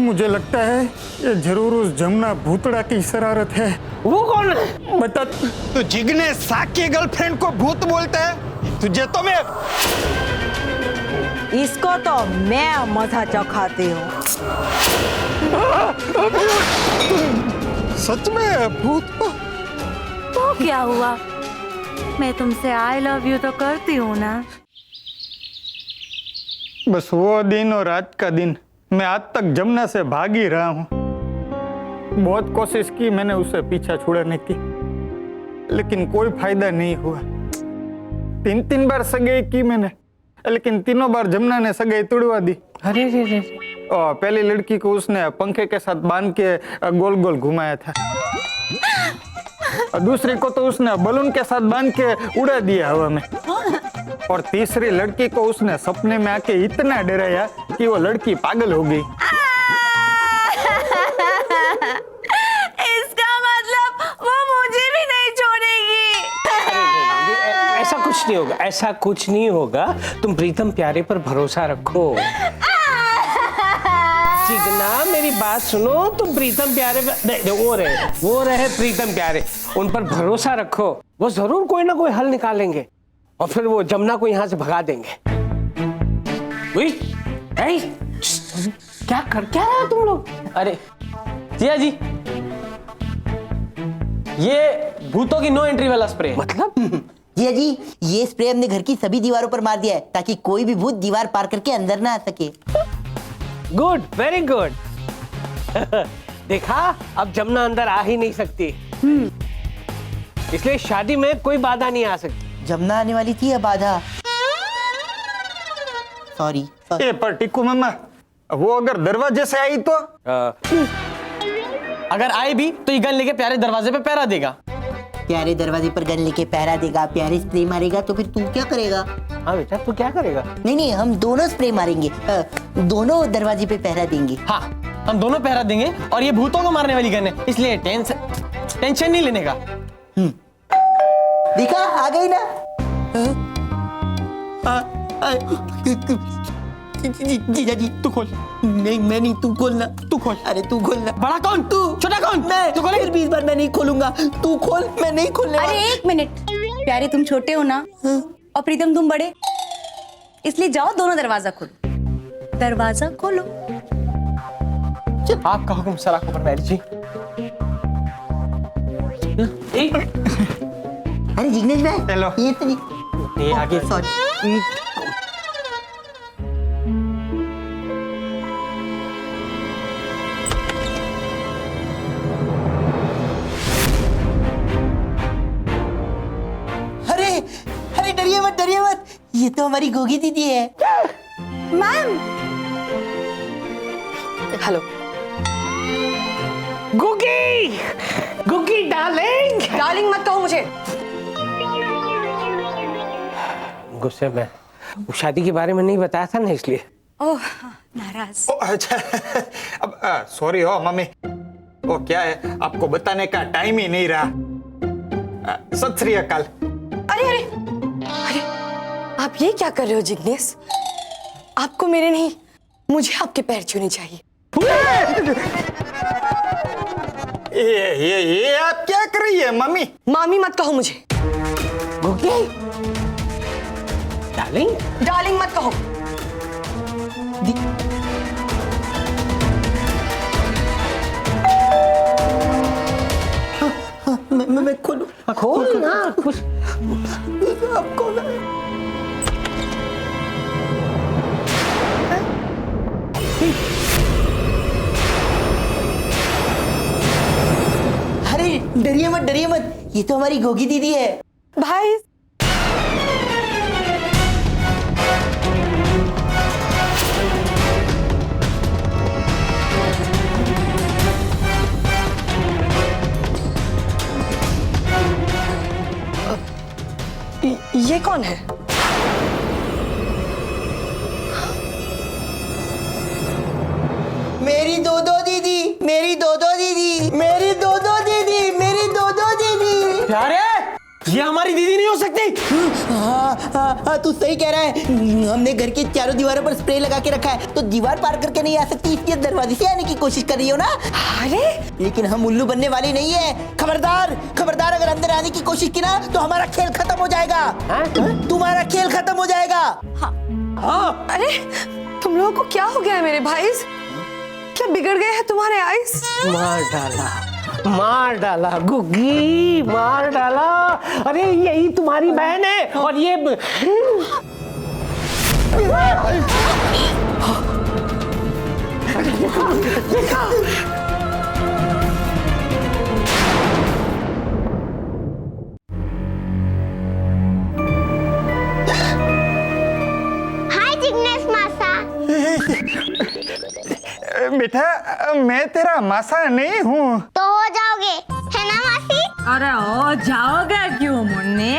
मुझे लगता है ये जरूर उस जमुना भूतड़ा की शरारत है। वो कौन है? बता। तो जिग्नेश साक की गर्लफ्रेंड को भूत बोलता है? तुझे तो मैं इसको तो मैं मजा चखाती हूँ। सच में भूत? तो क्या हुआ, मैं तुमसे आई लव यू तो करती हूँ ना। बस वो दिन और आज का दिन, मैं आज तक जमुना से भाग ही रहा हूँ। बहुत कोशिश की मैंने उसे पीछा छुड़ाने की, लेकिन कोई फायदा नहीं हुआ। 3 बार सगाई की मैंने, लेकिन तीनों बार जमुना ने सगाई तोड़वा दी। अरे रे रे। और पहली लड़की को उसने पंखे के साथ बांध के गोल गोल घुमाया था, और दूसरी को तो उसने बलून के साथ बांध के उड़ा दिया हवा में, और तीसरी लड़की को उसने सपने में आके इतना डराया कि वो लड़की पागल हो गई। इसका मतलब वो मुझे भी नहीं छोड़ेगी। ऐसा कुछ नहीं होगा, ऐसा कुछ नहीं होगा। तुम प्रीतम प्यारे पर भरोसा रखो। चिकना मेरी बात सुनो, तुम प्रीतम प्यारे वो रहे प्रीतम प्यारे, उन पर भरोसा रखो। वो जरूर कोई ना कोई हल निकालेंगे और फिर वो जमुना को यहाँ से भगा देंगे। क्या रहे हो तुम लोग? अरे जिया जी, ये भूतों की नो एंट्री वाला स्प्रे। मतलब जी जी, ये स्प्रे हमने घर की सभी दीवारों पर मार दिया है ताकि कोई भी भूत दीवार पार करके अंदर ना आ सके। Good, very good. देखा, अब जमुना अंदर आ ही नहीं सकती, इसलिए शादी में कोई बाधा नहीं आ सकती। जमुना आने वाली थी, अब बाधा। सॉरी। ए पर टिक्कू मामा, वो अगर दरवाजे से आई तो? अगर आए भी तो ये गन लेके प्यारे दरवाजे पे पहरा देगा। प्यारे दरवाजे पर गन लेके पहरा देगा, प्यारे स्प्रे मारेगा, तो फिर तू क्या करेगा? हाँ बेटा, तू क्या करेगा? नहीं, हम दोनों स्प्रे मारेंगे, दोनों दरवाजे पे पहरा देंगे। हाँ, हम दोनों पहरा देंगे और ये भूतों को मारने वाली गन है, इसलिए टेंशन नहीं लेने का। देखा, आ गई ना। जीजा जी, तू खोल। नहीं, मैं नहीं, तू खोलना। तू खोल। अरे तू खोलना। बड़ा कौन? तू। छोटा कौन? मैं। तू खोल। फिर भी इस बार मैं नहीं खोलूंगा। तू खोल, मैं नहीं खोलने वाला। अरे एक मिनट, प्यारे तुम छोटे हो ना और प्रीतम तुम बड़े, इसलिए जाओ दोनों दरवाजा खोलो। दरवाजा खोलो। आपका हुक्म सर आंखों पर मैरी जी। अरे जिग्नेश भाई, हेलो। ये तो ये आगे। सॉरी। अरे डरिए मत, ये तो हमारी गोगी दीदी है। Ma'am. Hello Gugi, Gugi darling. Darling मत कहो मुझे। गुस्से में, वो शादी के बारे में नहीं बताया था ना, इसलिए। ओह नाराज। अच्छा, अब सॉरी हो मम्मी, वो क्या है, आपको बताने का टाइम ही नहीं रहा। सत श्री अकाल। अरे अरे अरे, आप ये क्या कर रहे हो जिग्नेश? आपको मेरे नहीं, मुझे आपके पैर छूने चाहिए। ये आप क्या कर रही है मम्मी? मामी मत कहो मुझे। गुगी डार्लिंग। डार्लिंग मत कहो। मैं खोलूं? खोल ना कुछ। अब खोला। अरे डरिए मत, ये तो हमारी गोगी दीदी है। भाई ये कौन है? मेरी दो दीदी, मेरी दो दीदी, मेरी दो दीदी, मेरी दो दीदी। प्यारे, ये हमारी दीदी नहीं हो सकती। हाँ, तू सही कह रहा है। हमने घर की चारों दीवारों पर स्प्रे लगा के रखा है, तो दीवार पार करके नहीं आ सकती, इसलिए दरवाजे से आने की कोशिश कर रही हो ना। अरे लेकिन हम उल्लू बनने वाले नहीं है। खबरदार खबरदार, अगर अंदर आने की कोशिश की ना तो हमारा खेल खत्म हो जाएगा। तुम्हारा खेल खत्म हो जाएगा। अरे तुम लोगों को क्या हो गया है मेरे भाई? क्या बिगड़ गए हैं तुम्हारे आइस? मार डाला गुग्गी, मार डाला। अरे यही तुम्हारी बहन है और ये हाय जिग्नेश मासा। बेटा मैं तेरा मासा नहीं हूँ। तो हो जाओगे, है ना मासी? अरे हो जाओगे क्यों मुन्नी?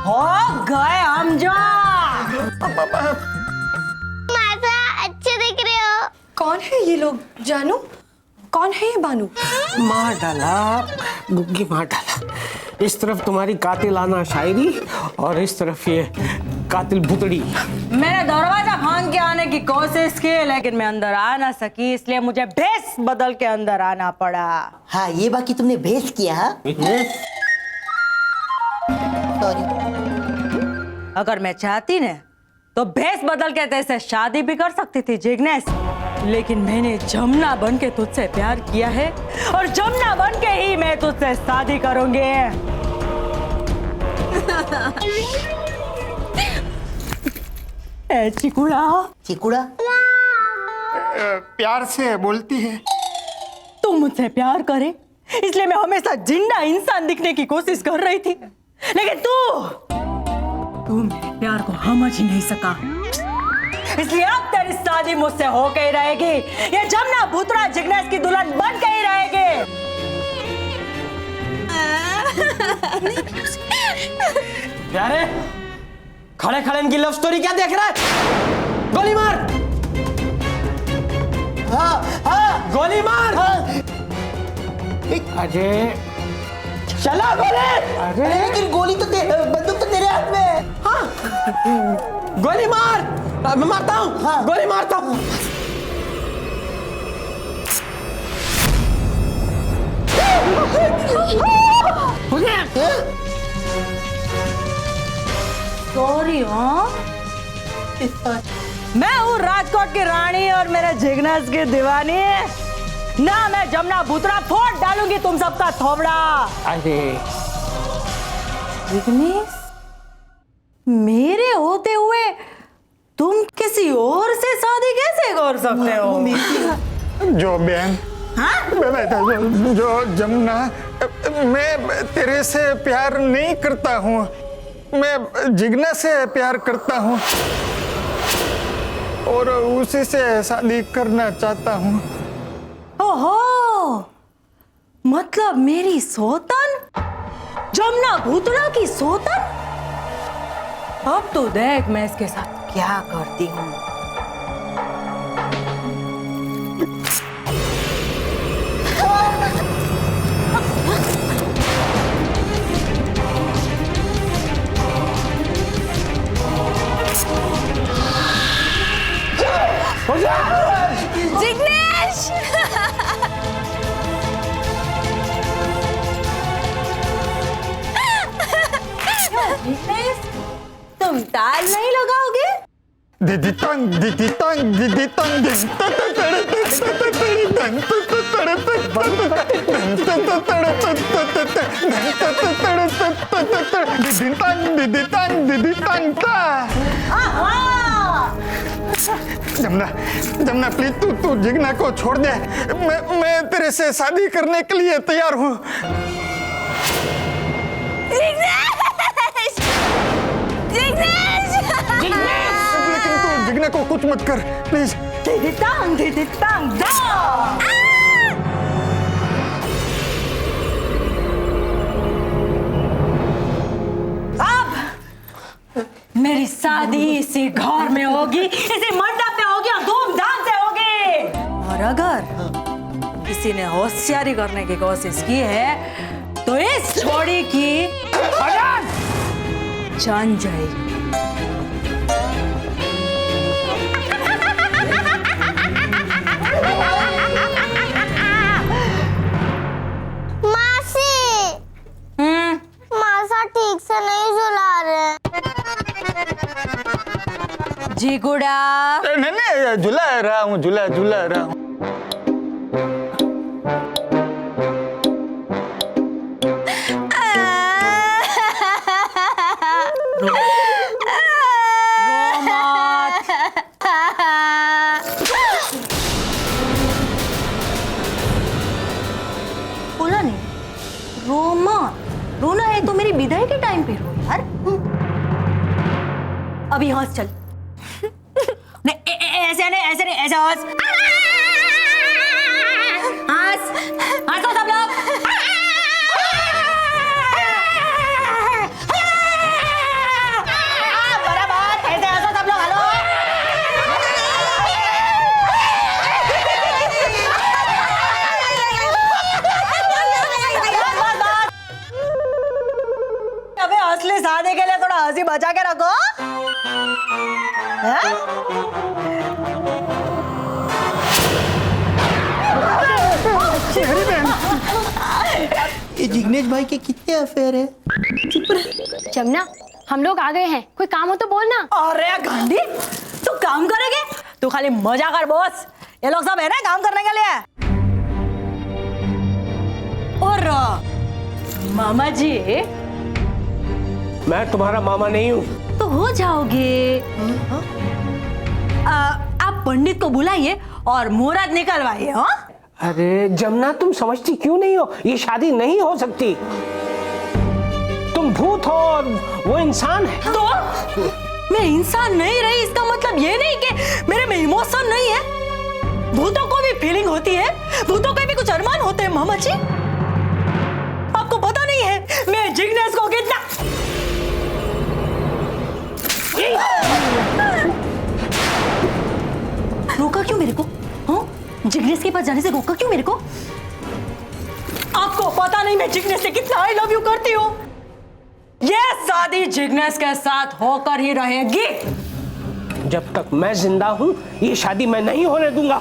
हो गए हम जो। मासा अच्छे दिख रहे हो। कौन है ये लोग? जानू? कौन है ये बानू? मार डाला गुग्गी, मार डाला। इस तरफ तुम्हारी कातिलाना शायरी और इस तरफ ये कातिल भुतड़ी। मैंने दरवाजा फांद के आने की कोशिश की, लेकिन मैं अंदर आ ना सकी, इसलिए मुझे भेस बदल के अंदर आना पड़ा। हाँ, ये बाकी तुमने भेस किया। हाँ सॉरी। अगर मैं चाहती ने तो भेस बदल के तैसे शादी भी कर सकती थी जिग्नेश, लेकिन मैंने जमुना बन के तुझसे प्यार किया है और जमुना बन के ही मैं तुझसे शादी करूंगी। ए चिकुड़ा, चिकुड़ा प्यार से बोलती है। तू मुझसे प्यार करे इसलिए मैं हमेशा जिंदा इंसान दिखने की कोशिश कर रही थी, लेकिन तू मेरे प्यार को समझ ही नहीं सका, इसलिए अब तेरी शादी मुझसे होके ही रहेगी। ये जमुना भूतड़ा जिग्नेश की दुल्हन बन के ही रहेगी। प्यारे, खड़े खड़े इनकी लव स्टोरी क्या देख रहा है? गोली मार। हाँ, गोली मार। अरे चला गोली। अरे लेकिन गोली तो बंदूक तो तेरे हाथ में है। हाँ, गोली मार। मैं मारता हूँ। हाँ। गोली मारता हूँ। सॉरी। हाँ, मैं हूँ राजकोट की रानी और मेरे जिग्नेश की दीवानी ना। मैं जमुना भूतड़ा फोड़ डालूंगी तुम सबका थोबड़ा। अरे जिग्नेश, मेरे होते हुए तुम किसी और से शादी कैसे कर सकते हो? जो बहन, जो जमुना, मैं तेरे से प्यार नहीं करता हूँ, मैं जिग्नेश से प्यार करता हूँ और उसी से शादी करना चाहता हूँ। ओहो, मतलब मेरी सोतन, जमुना भूतड़ा की सोतन। अब तो देख मैं इसके साथ क्या करती हूँ। जिग्नेश! तुम ताल नहीं लगाओगे? दीदी तंग, दीदी तंग, दीदी तंग, दीदी तंग, दीदी तंग था। जमुना, जमुना प्लीज तू जिग्ना को छोड़ दे। मैं तेरे से शादी करने के लिए तैयार हूँ। लेकिन तू जिग्ना को कुछ मत कर प्लीज। दीदी तंग जाओ। अब मेरी शादी इसी घर में होगी, इसी मंडप में होगी और धूमधाम से होगी। और अगर किसी ने होशियारी करने की कोशिश की है तो इस छोड़ी की जान जाएगी। मासी मासा ठीक से नहीं झुला रहे। जी गुड़ा, नहीं नहीं, झुला रहा हूँ, झुला रहा हूँ। बोला नहीं, रो मत। रोना है तो मेरी विदाई के टाइम पे रो यार। अभी हंस चल। नहीं ऐसे नहीं, ऐसे नहीं, ऐसे हंस। हंस हंसो सब लोग। बराबर ऐसे हंसो सब लोग। हेलो, अबे असली शादी के लिए थोड़ा हंसी बचा के रखो। ये जिग्नेश भाई के कितने अफेयर है? जमुना, हम लोग आ गए हैं, कोई काम हो तो बोलना। अरे गांधी, तू काम करेगी? तू खाली मजा कर बॉस। ये लोग सब है ना काम करने के लिए। और मामा जी, मैं तुम्हारा मामा नहीं हूँ। तो हो जाओगे। आप पंडित को बुलाइए और मुहूर्त निकलवाइए। हाँ, अरे जमुना, तुम समझती क्यों नहीं हो? ये शादी नहीं हो सकती। तुम भूत हो और वो इंसान है। तो मैं इंसान नहीं रही, इसका मतलब ये नहीं कि मेरे में इमोशन नहीं है। भूतों को भी फीलिंग होती है, भूतों के भी कुछ अरमान होते हैं। मामा जी, आपको पता नहीं है मैं जिग्नेश को कितना। रोका क्यों मेरे को? हाँ, जिग्नेश के पास जाने से रोका क्यों मेरे को? आपको पता नहीं मैं जिग्नेश से कितना आई लव यू करती हूँ। ये शादी जिग्नेश के साथ होकर ही रहेगी। जब तक मैं जिंदा हूँ ये शादी मैं नहीं होने दूंगा।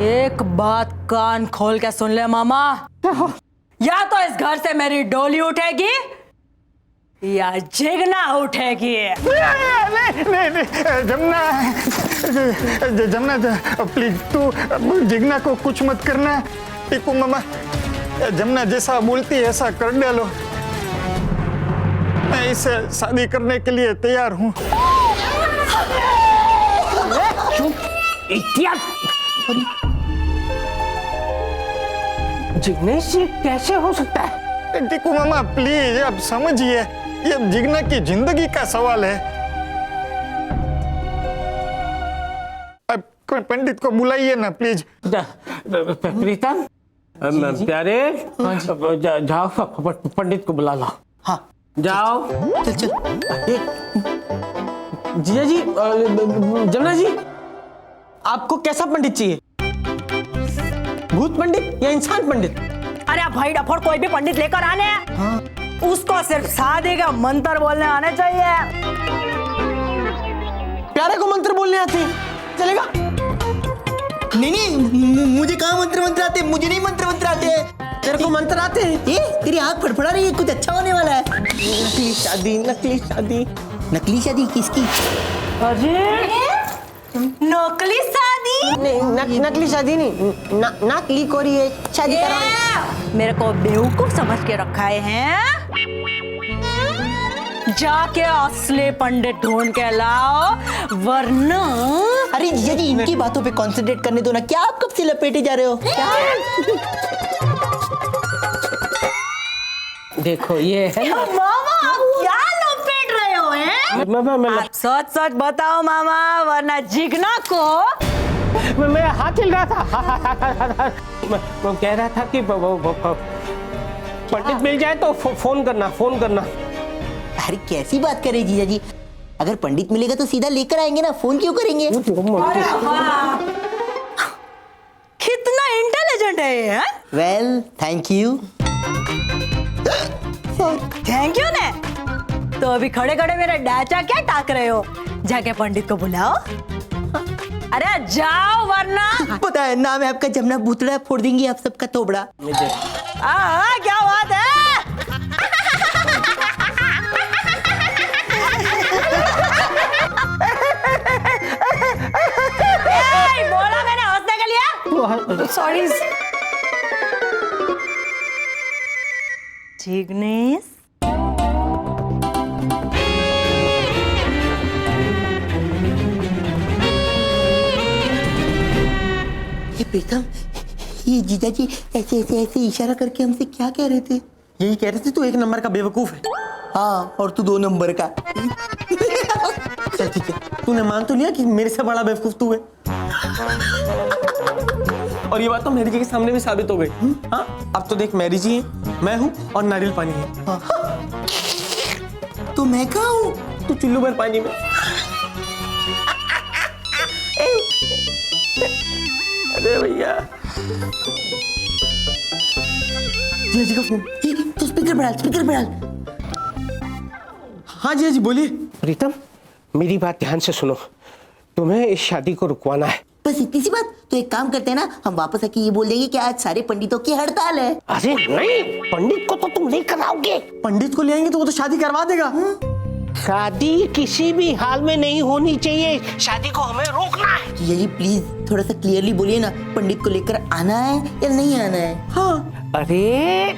एक बात कान खोल के सुन ले मामा, या तो इस घर से मेरी डोली उठेगी या जिगना उठेगी। नहीं, जमुना प्लीज तू जिग्ना को कुछ मत करना। टीकू मामा, जमुना जैसा बोलती है ऐसा कर डालो। मैं इसे शादी करने के लिए तैयार हूँ। जिग्नेश जी, कैसे हो सकता है? टीकू मामा प्लीज आप समझिए, ये जिग्ना की जिंदगी का सवाल है। अब कोई पंडित को बुलाइए ना प्लीज। प्रीतम, प्यारे, जाओ पंडित को बुला लो। हाँ, जाओ। चल चल। जीजा जी, जमुना जी, आपको कैसा पंडित चाहिए? भूत पंडित या इंसान पंडित? अरे भाई डफोड़, कोई भी पंडित लेकर आने हैं। हाँ। उसको सिर्फ शादी का मंत्र बोलने आने चाहिए। प्यारे को मंत्र बोलने आते हैं, चलेगा? नहीं, मुझे कहाँ मंत्र आते? मुझे नहीं मंत्र आते। तेरे को मंत्र आते हैं? तेरी आँख फड़फड़ा रही है, कुछ अच्छा होने वाला है। नकली शादी, नकली शादी। नकली शादी किसकी? अरे नकली शादी नहीं, नकली शादी नहीं, नकली कोरी है शादी करा। मेरे को बेवकूफ समझ के रखा है। जाके असली पंडित ढूंढ के लाओ, वरना। अरे जीजा जी, इनकी बातों पे कंसंट्रेट करने दो ना। क्या आप कब से लपेटे जा रहे हो? क्या? देखो ये है ना। मामा, आप क्या लपेट रहे हो हैं? आप सच सच बताओ मामा, वरना जिग्ना को। मैं हाथ हिल रहा था। मैं कह रहा था कि पंडित मिल जाए तो फोन करना। अरे कैसी बात कर रहे जीजा जी? अगर पंडित मिलेगा तो सीधा लेकर आएंगे ना, फोन क्यों करेंगे? कितना इंटेलिजेंट है ये। Well, thank you. सॉरी। तो अभी खड़े खड़े मेरा डाचा क्या टाक रहे हो? जाके पंडित को बुलाओ। अरे जाओ वरना। पता है नाम है आपका जमुना भूतड़ा, फोड़ देंगे आप सबका तोबड़ा। क्या बात है? बोला मैंने हंसने के लिए। सॉरी। जिग्नेश, ये प्रीतम, ये जीजाजी ऐसे ऐसे ऐसे इशारा करके हमसे क्या कह रहे थे? यही कह रहे थे तू एक नंबर का बेवकूफ है। हाँ, और तू 2 नंबर का। चल ठीक है, तूने मान तो लिया कि मेरे से बड़ा बेवकूफ तू है। और ये बात तो मैरी जी के सामने भी साबित हो गई। हाँ, अब तो देख, मैरी जी है, मैं हूँ और नारियल पानी है। तो मैं कहाँ हूँ? तू चुल्लू भर पानी में। अरे भैया, जीजाजी का फोन। तो स्पीकर बढ़ा। हाँ जी जी बोलिए। प्रीतम, मेरी बात ध्यान से सुनो। तुम्हें इस शादी को रुकवाना है। बस इतनी सी बात? तो एक काम करते हैं ना, हम वापस आके ये बोल देंगे कि आज सारे पंडितों की हड़ताल है। अरे नहीं, पंडित को तो तुम नहीं कराओगे। पंडित को ले आएंगे तो वो तो शादी करवा देगा। शादी किसी भी हाल में नहीं होनी चाहिए। शादी को हमें रोकना है। जीजाजी प्लीज थोड़ा सा क्लियरली बोलिए ना, पंडित को लेकर आना है या नहीं आना है? हाँ। अरे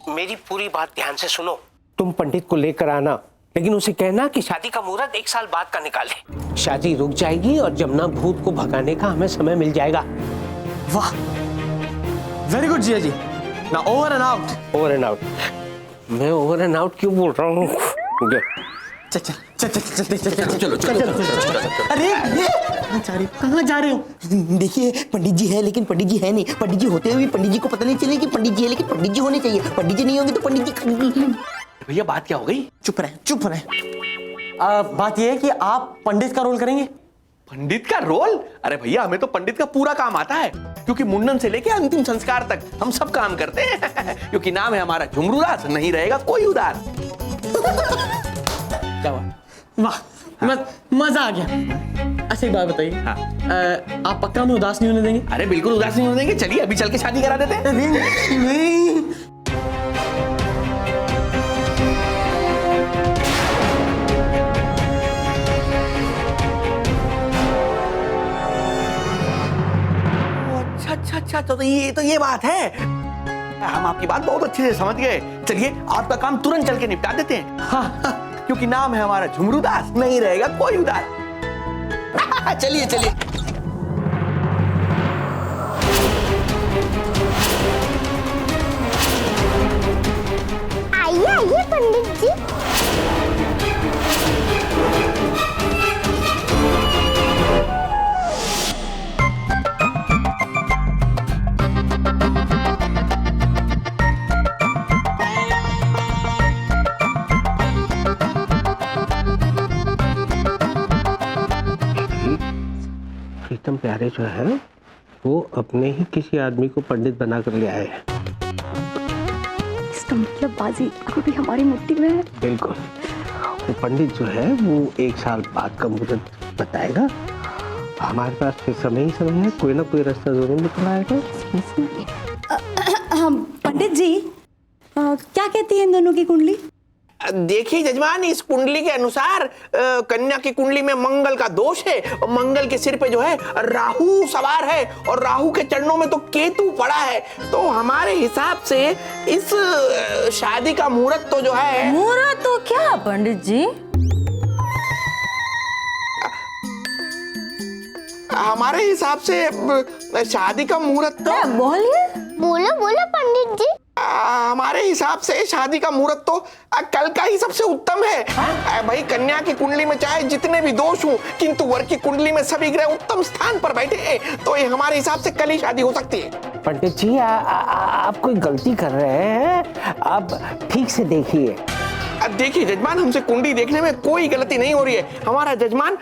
मेरी पूरी बात ध्यान से सुनो। तुम पंडित को लेकर आना, लेकिन उसे कहना कि शादी का मुहूर्त 1 साल बाद का निकाले। शादी रुक जाएगी और जमुना भूत को भगाने का हमें समय मिल जाएगा। वाह, वेरी गुड जिया जी। ना over and out. Over and out? मैं ओवर एंड आउट क्यों बोल रहा हूँ? चलो। अरे कहाँ जा रहे हो? देखिए पंडित जी है, लेकिन पंडित जी है नहीं। पंडित जी होते हुए पंडित जी को पता नहीं चले कि पंडित जी है, लेकिन पंडित जी होने चाहिए। पंडित जी नहीं होंगे तो पंडित जी। भैया बात क्या हो गई? चुप रहे। बात यह है कि आप पंडित का रोल करेंगे। पंडित का रोल? अरे भैया, हमें तो पंडित का पूरा काम आता है, क्योंकि मुंडन से लेके अंतिम संस्कार तक हम सब काम करते हैं। क्योंकि नाम है हमारा झुमरूदास, नहीं रहेगा कोई उदास। क्या हुआ? वाह, मजा आ गया। अच्छा एक बात बताइए। हाँ। आप पक्का में उदास नहीं होने देंगे? अरे बिल्कुल उदास नहीं होने देंगे। चलिए अभी चल के शादी करा देते हैं। नहीं। अच्छा, तो ये बात है। हम आपकी बात बहुत अच्छे से समझ गए। चलिए आपका काम तुरंत चल के निपटा देते हैं। हाँ, क्योंकि नाम है हमारा झुमरूदास, नहीं रहेगा कोई उदास। चलिए। आइए पंडित जी। प्रीतम प्यारे जो है वो अपने ही किसी आदमी को पंडित बनाकर ले आए हैं। इसका मतलब बाजी अभी भी हमारी मुट्ठी में है। बिल्कुल। वो पंडित जो है वो 1 साल बाद का मुहूर्त बताएगा। हमारे पास फिर समय ही समय है, कोई ना कोई रास्ता जरूर निकल आएगा। पंडित जी, क्या कहती है इन दोनों की कुंडली? देखिए जजमान, इस कुंडली के अनुसार कन्या की कुंडली में मंगल का दोष है, और मंगल के सिर पे जो है राहु सवार है, और राहु के चरणों में तो केतु पड़ा है। तो हमारे हिसाब से इस शादी का मुहूर्त तो जो है। मुहूर्त तो क्या पंडित जी? हमारे हिसाब से शादी का मुहूर्त तो बोलिए। बोलो पंडित जी। हमारे हिसाब से शादी का मुहूर्त तो कल का ही सबसे उत्तम है। भाई कन्या की कुंडली में चाहे जितने भी दोष हो, किंतु वर की कुंडली में सभी ग्रह उत्तम स्थान पर बैठे हैं, तो ये हमारे हिसाब से कल ही शादी हो सकती है। पंडित जी आप कोई गलती कर रहे हैं, आप ठीक से देखिए। देखिए जजमान, हमसे कुंडली देखने में कोई गलती नहीं हो रही है। हमारा जजमान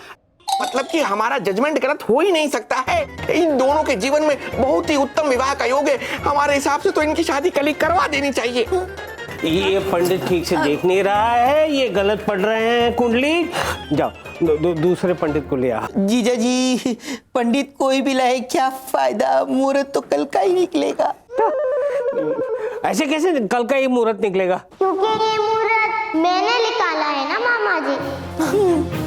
मतलब कि हमारा जजमेंट गलत हो ही नहीं सकता है। इन दोनों के जीवन में बहुत ही उत्तम विवाह का योग है। हमारे हिसाब से तो इनकी शादी कल ही करवा देनी चाहिए। ये पंडित ठीक से देख नहीं रहा है, ये गलत पढ़ रहे हैं कुंडली। जाओ दूसरे पंडित को ले आ। जीजा जी, पंडित कोई भी लाए क्या फायदा, मुहूर्त तो कल का ही निकलेगा। ऐसे कैसे कल का ये मुहूर्त निकलेगा? क्योंकि ये मुहूर्त मैंने निकाला है ना मामा जी।